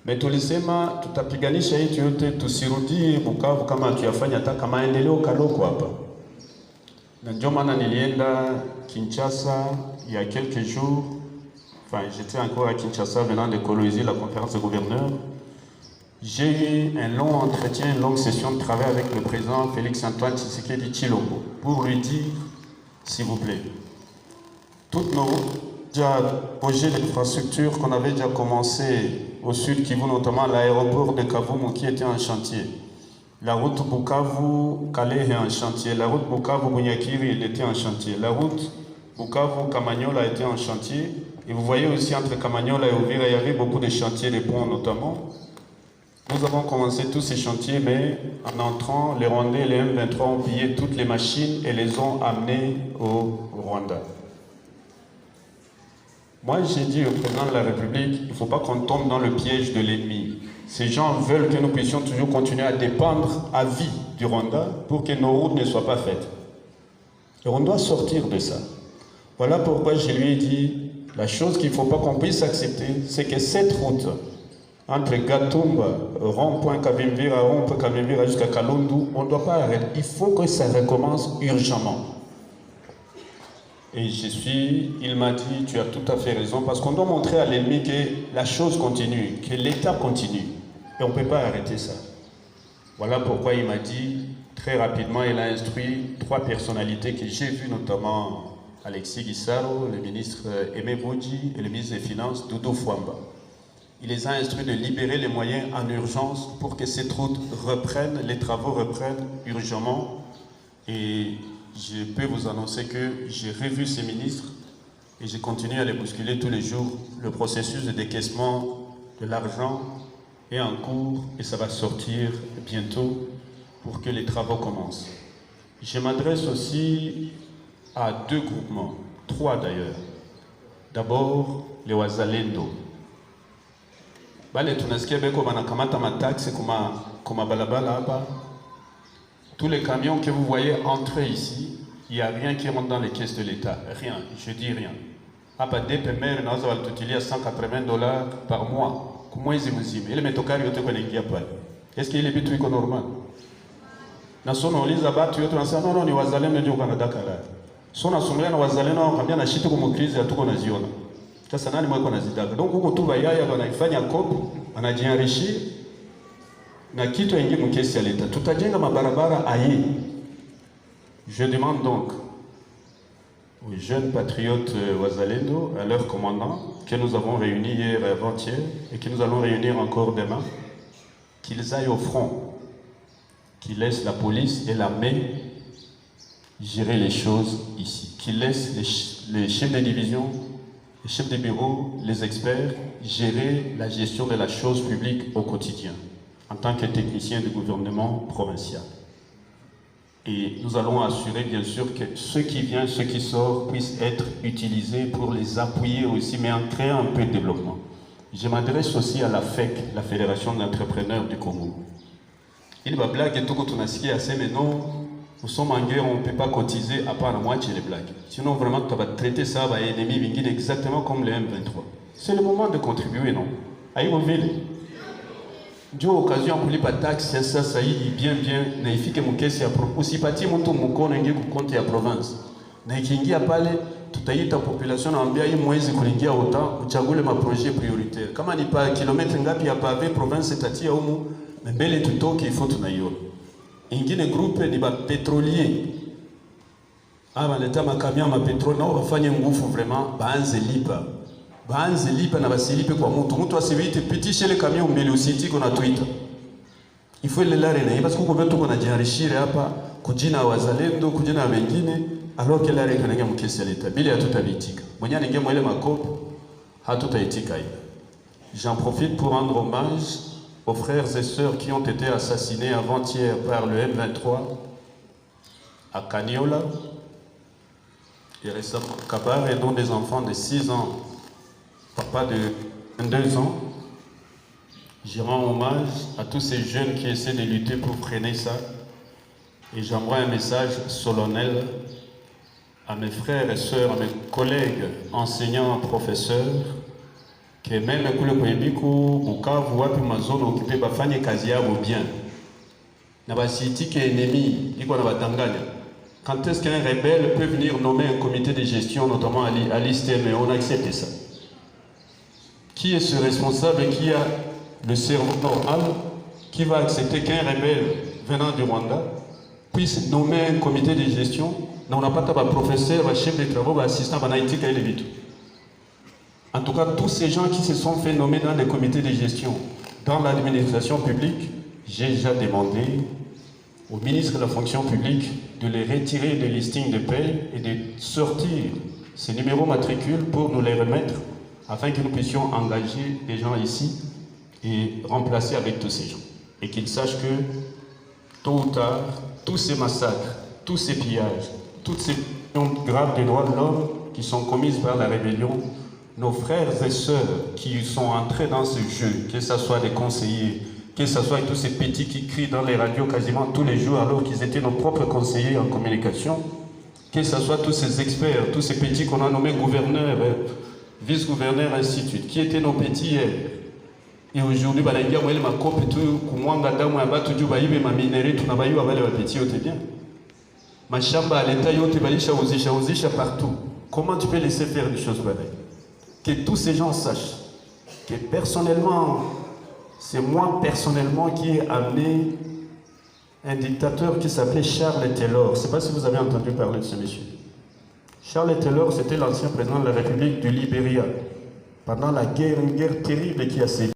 Mais tulisema tutapiganisha hii yote, tusirudie Bukavu kama tuyafanya hata maendeleo kaloko hapa. Na ndio maana nilienda Kinshasa il y a quelques jours. Enfin, j'étais encore à Kinshasa venant de coloniser la conférence des gouverneurs. J'ai eu un long entretien, une longue session de travail avec le président Félix-Antoine Tshisekedi Tshilombo pour lui dire, s'il vous plaît, toutes nos projets d'infrastructure qu'on avait déjà commencé au sud Kivu, notamment l'aéroport de Kavumu qui était en chantier, la route Bukavu-Calais est en chantier, la route Bukavu-Bunyakiri elle était en chantier, la route Bukavu-Kamanyola était en chantier, et vous voyez aussi entre Kamanyola et Uvira, il y avait beaucoup de chantiers, des ponts notamment. Nous avons commencé tous ces chantiers, mais en entrant, les Rwandais et les M23 ont pillé toutes les machines et les ont amenées au Rwanda. Moi, j'ai dit au président de la République, il ne faut pas qu'on tombe dans le piège de l'ennemi. Ces gens veulent que nous puissions toujours continuer à dépendre à vie du Rwanda pour que nos routes ne soient pas faites. Et on doit sortir de ça. Voilà pourquoi je lui ai dit, la chose qu'il ne faut pas qu'on puisse accepter, c'est que cette route, entre Gatumba, rond-point Kavimvira, rond-point Kavimvira jusqu'à Kalundu, on ne doit pas arrêter. Il faut que ça recommence urgemment. Et il m'a dit, tu as tout à fait raison, parce qu'on doit montrer à l'ennemi que la chose continue, que l'État continue. Et on ne peut pas arrêter ça. Voilà pourquoi il m'a dit, très rapidement, il a instruit 3 personnalités que j'ai vues, notamment Alexis Guissaro, le ministre Aimé Boudji et le ministre des Finances, Doudou Fouamba. Il les a instruits de libérer les moyens en urgence pour que cette route reprenne, les travaux reprennent urgemment. Et je peux vous annoncer que j'ai revu ces ministres et j'ai continué à les bousculer tous les jours. Le processus de décaissement de l'argent est en cours et ça va sortir bientôt pour que les travaux commencent. Je m'adresse aussi à 2 groupements, 3 d'ailleurs. D'abord, les Wazalendo. Bale tunasikia beko banakamata mataxe kuma balabala hapa. Tous les camions que vous voyez entrer ici, il n'y a rien qui rentre dans les caisses de l'État. Rien, je dis rien. Hapa DPMR naweza walitutia $180 par mois. Kumwezi mzima. Ile metokari yote kwa naingia pale. Est-ce que ile bitu iko normal? Na sono uliza batu yote wanasema no ni wazalendo ndio kwa nadakala. Sona sumlia na wazalendo wanaambia na shiti kwa krizi hatuko naziona. Sasa nani mweko nazidaka? Donc huko tu bayaya wanaifanya kopo, wanajienrichir na kitu ingi mkesi ya leta. Tutajenga mabarabara aye. Je demande donc aux jeunes patriotes Wazalendo, à leur commandant, que nous avons réunis hier et avant-hier, et que nous allons réunir encore demain, qu'ils aillent au front, qu'ils laissent la police et l'armée gérer les choses ici, qu'ils laissent les chefs de division, les chefs de bureau, les experts, gérer la gestion de la chose publique au quotidien, en tant que technicien du gouvernement provincial. Et nous allons assurer bien sûr que ce qui vient, ce qui sort, puisse être utilisé pour les appuyer aussi, mais en créant un peu de développement. Je m'adresse aussi à la FEC, la Fédération d'entrepreneurs du Congo. Il va blaguer tout ce qu'on a assez, mais non, nous sommes en guerre, on ne peut pas cotiser à part la moitié les blagues. Sinon, vraiment, tu vas traiter ça par ennemis exactement comme les M23. C'est le moment de contribuer, non? Aïe, on veut. J'ai occasion pour les taxes, ça y est, bien, na ifike mukesi ya province. Usipati mtu mkono ingie kukonte ya province. Na ikiingia pale, tutaita population na ambia hii mwezi kuingia uta, uchagule ma projet prioritaire. Kama ni pa kilomita ngapi ya pave province itatia humu, mbele tutoke ifo tunaiona. Ingine groupe ni ba pétrolier. Aba leta makamia ma pétrole na wafanye nguvu vraiment baanze lipa. Baanze lipa na basilipe kwa mtu asibite pitishe le camion mbele usiti kuna Twitter. Il faut le lare na parce que kwa vetu kuna jiarishire hapa kujina wazalendo kujina wengine alors que lare kana ngemu kesi ya leta bila hatutabitika. Mwenye ngemu ile makopo hatutaitika hivi. J'en profite pour rendre hommage aux frères et sœurs qui ont été assassinés avant-hier par le M23 à Kaniola et récemment Kabar et dont des enfants de 6 ans. Papa de 22 ans, je rends hommage à tous ces jeunes qui essaient de lutter pour freiner ça. Et j'envoie un message solennel à mes frères et sœurs, à mes collègues enseignants, professeurs, que même kule koyebiko Bukavu wapi mazone occupé bafanye kazi yabo bien na basiti que ennemi iko na batanganya. Quand est-ce qu'un rebelle peut venir nommer un comité de gestion, notamment à l'ISTM, et on accepte ça? Qui est ce responsable qui a le cerveau normal, qui va accepter qu'un rebelle venant du Rwanda puisse nommer un comité de gestion? On n'a pas de professeur, un chef de travaux, un assistant, un IT, et les En tout cas, tous ces gens qui se sont fait nommer dans les comités de gestion, dans l'administration publique, j'ai déjà demandé au ministre de la fonction publique de les retirer des listings de paie et de sortir ces numéros matricules pour nous les remettre afin que nous puissions engager des gens ici et remplacer avec tous ces gens. Et qu'ils sachent que, tôt ou tard, tous ces massacres, tous ces pillages, toutes ces violations graves des droits de l'homme qui sont commises par la rébellion, nos frères et sœurs qui sont entrés dans ce jeu, que ce soit des conseillers, que ce soit tous ces petits qui crient dans les radios quasiment tous les jours alors qu'ils étaient nos propres conseillers en communication, que ce soit tous ces experts, tous ces petits qu'on a nommés gouverneurs, vice-gouverneurs, ainsi de suite, qui étaient nos petits hier. Et aujourd'hui, ma coupe tout, ma minerie, tout petit, bien. Ma chambre à l'état, partout. Comment tu peux laisser faire des choses pareilles? Que tous ces gens sachent que personnellement, c'est moi personnellement qui ai amené un dictateur qui s'appelait Charles Taylor. Je ne sais pas si vous avez entendu parler de ce monsieur. Charles Taylor, c'était l'ancien président de la République du Libéria. Pendant la guerre, une guerre terrible qui a sévi.